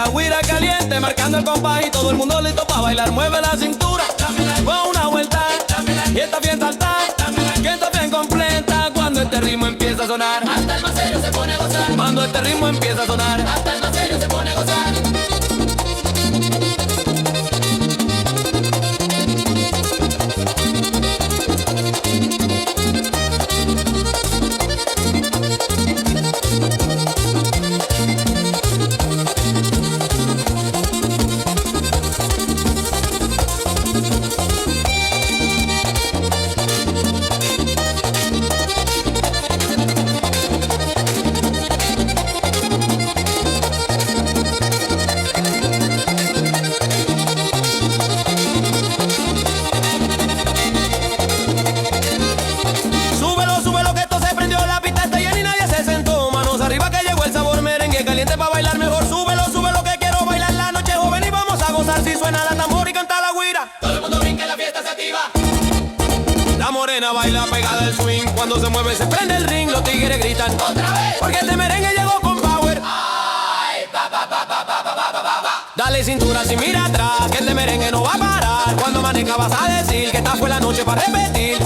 la guira caliente, marcando el compás y todo el mundo listo para bailar. Mueve la cintura, con una vuelta, y esta fiesta está, que está bien completa. Cuando este ritmo empieza a sonar, hasta el más serio se pone a gozar. cuando este ritmo empieza a sonar, Hasta el más serio se pone a gozar. súbelo que esto se prendió, la pista está llena y nadie se sentó. Manos arriba que llegó el sabor merengue caliente para bailar mejor. Súbelo que quiero bailar la noche joven y vamos a gozar. Si suena la tambor y canta la guira, Todo el mundo brinca y la fiesta se activa. la morena baila pegada al swing. Cuando se mueve se prende el ring, los tigres gritan Otra vez. porque este merengue llegó con power. Ay, pa, pa, pa, pa, pa, pa, pa, pa, pa. Dale cintura si mira atrás, que este merengue no va a parar. Cuando maneja vas a decir que esta fue la noche para repetir.